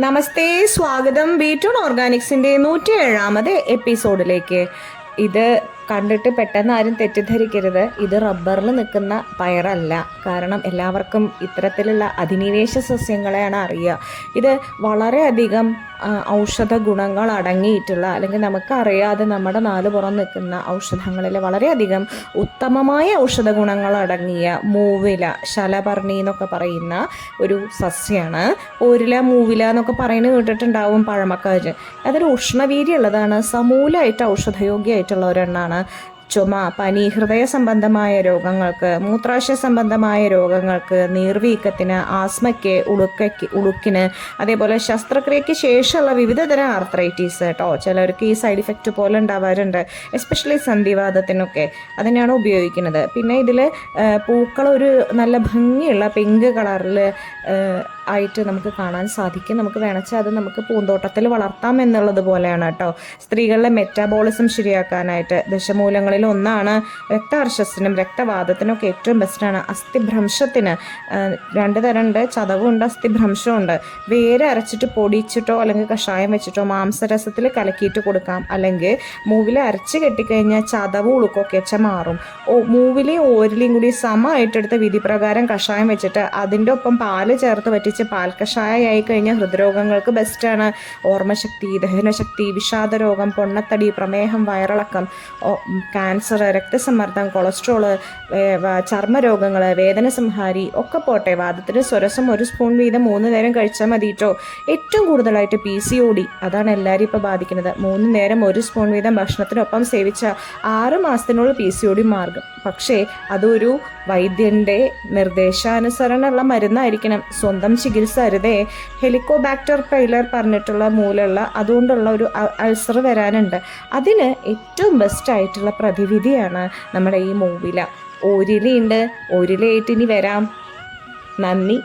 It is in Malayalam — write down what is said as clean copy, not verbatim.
നമസ്തേ, സ്വാഗതം ബി2 ഓർഗാനിക്സിൻ്റെ 107ാമത് എപ്പിസോഡിലേക്ക്. ഇത് കണ്ടിട്ട് പെട്ടെന്ന് ആരും തെറ്റിദ്ധരിക്കരുത്, ഇത് റബ്ബറിൽ നിൽക്കുന്ന പയറല്ല. കാരണം എല്ലാവർക്കും ഇത്തരത്തിലുള്ള അധിനിവേശ സസ്യങ്ങളെയാണ് അറിയുക. ഇത് വളരെയധികം ഔഷധ ഗുണങ്ങൾ അടങ്ങിയിട്ടുള്ള, അല്ലെങ്കിൽ നമുക്കറിയാതെ നമ്മുടെ നാലുപുറം നിൽക്കുന്ന ഔഷധങ്ങളിൽ വളരെയധികം ഉത്തമമായ ഔഷധ ഗുണങ്ങൾ അടങ്ങിയ മൂവില, ശലപർണി എന്നൊക്കെ പറയുന്ന ഒരു സസ്യമാണ്. ഓരില, മൂവില എന്നൊക്കെ പറയുന്നത് കേട്ടിട്ടുണ്ടാവും പഴമക്കാർ. അതൊരു ഉഷ്ണവീര്യമുള്ളതാണ്, സമൂലമായിട്ട് ഔഷധയോഗ്യമായിട്ടുള്ള ഒരെണ്ണമാണ്. ചുമ, പനി, ഹൃദയ സംബന്ധമായ രോഗങ്ങൾക്ക്, മൂത്രാശയ സംബന്ധമായ രോഗങ്ങൾക്ക്, നീർവീക്കത്തിന്, ആസ്മയ്ക്ക്, ഉളുക്കിന്, അതേപോലെ ശസ്ത്രക്രിയയ്ക്ക് ശേഷമുള്ള വിവിധതരം ആർത്രൈറ്റീസ് കേട്ടോ. ചിലർക്ക് ഈ സൈഡ് ഇഫക്റ്റ് പോലെ ഉണ്ടാവാറുണ്ട്, എസ്പെഷ്യലി സന്ധിവാതത്തിനൊക്കെ അതിനാണ് ഉപയോഗിക്കുന്നത്. പിന്നെ ഇതിൽ പൂക്കൾ ഒരു നല്ല ഭംഗിയുള്ള പിങ്ക് കളറിൽ ആയിട്ട് നമുക്ക് കാണാൻ സാധിക്കും. നമുക്ക് വേണമെച്ചാൽ അത് നമുക്ക് പൂന്തോട്ടത്തിൽ വളർത്താം എന്നുള്ളത് പോലെയാണ് കേട്ടോ. സ്ത്രീകളുടെ മെറ്റാബോളിസം ശരിയാക്കാനായിട്ട് ദശമൂലങ്ങളിൽ ഒന്നാണ്. രക്തഹർഷത്തിനും രക്തവാദത്തിനും ഒക്കെ ഏറ്റവും ബെസ്റ്റാണ്. അസ്ഥിഭ്രംശത്തിന് 2 തരമുണ്ട്, ചതവുണ്ട്, അസ്ഥിഭ്രംശമുണ്ട്. വേര് അരച്ചിട്ട് പൊടിച്ചിട്ടോ അല്ലെങ്കിൽ കഷായം വെച്ചിട്ടോ മാംസരസത്തിൽ കലക്കിയിട്ട് കൊടുക്കാം. അല്ലെങ്കിൽ മൂവിൽ അരച്ച് കെട്ടിക്കഴിഞ്ഞാൽ ചതവ് ഉളുക്കൊക്കെ മാറും. മൂവിലെയും ഓരിലെയും കൂടി സമമായിട്ടെടുത്ത് വിധിപ്രകാരം കഷായം വെച്ചിട്ട് അതിൻ്റെ ഒപ്പം പാല് ചേർത്ത് വറ്റിച്ച് പാൽ കഷായമായി കഴിഞ്ഞാൽ ഹൃദ്രോഗങ്ങൾക്ക് ബെസ്റ്റാണ്. ഓർമ്മശക്തി, ദഹനശക്തി, വിഷാദരോഗം, പൊണ്ണത്തടി, പ്രമേഹം, വയറിളക്കം, ക്യാൻസർ, രക്തസമ്മർദ്ദം, കൊളസ്ട്രോള്, ചർമ്മരോഗങ്ങൾ, വേദന സംഹാരി ഒക്കെ പോട്ടെ. വാദത്തിന് സ്വരസം 1 സ്പൂൺ വീതം 3 നേരം കഴിച്ചാൽ മതിയിട്ടോ. ഏറ്റവും കൂടുതലായിട്ട് PCOD, അതാണ് എല്ലാവരും ഇപ്പോൾ ബാധിക്കുന്നത്. 3 നേരം 1 സ്പൂൺ വീതം ഭക്ഷണത്തിനൊപ്പം സേവിച്ച 6 മാസത്തിനുള്ളിൽ PCOD മാർഗം. പക്ഷേ അതൊരു വൈദ്യൻ്റെ നിർദ്ദേശാനുസരണമുള്ള മരുന്നായിരിക്കണം, സ്വന്തം ചികിത്സ അരുതേ. ഹെലിക്കോബാക്ടർ പൈലർ പറഞ്ഞിട്ടുള്ള മൂലമുള്ള അതുകൊണ്ടുള്ള ഒരു അൾസർ വരാനുണ്ട്. അതിന് ഏറ്റവും ബെസ്റ്റായിട്ടുള്ള പ്രതിവിധിയാണ് നമ്മുടെ ഈ മൂവില. ഓരിലയുണ്ട്, ഓരിലയായിട്ട് ഇനി വരാം. നന്ദി.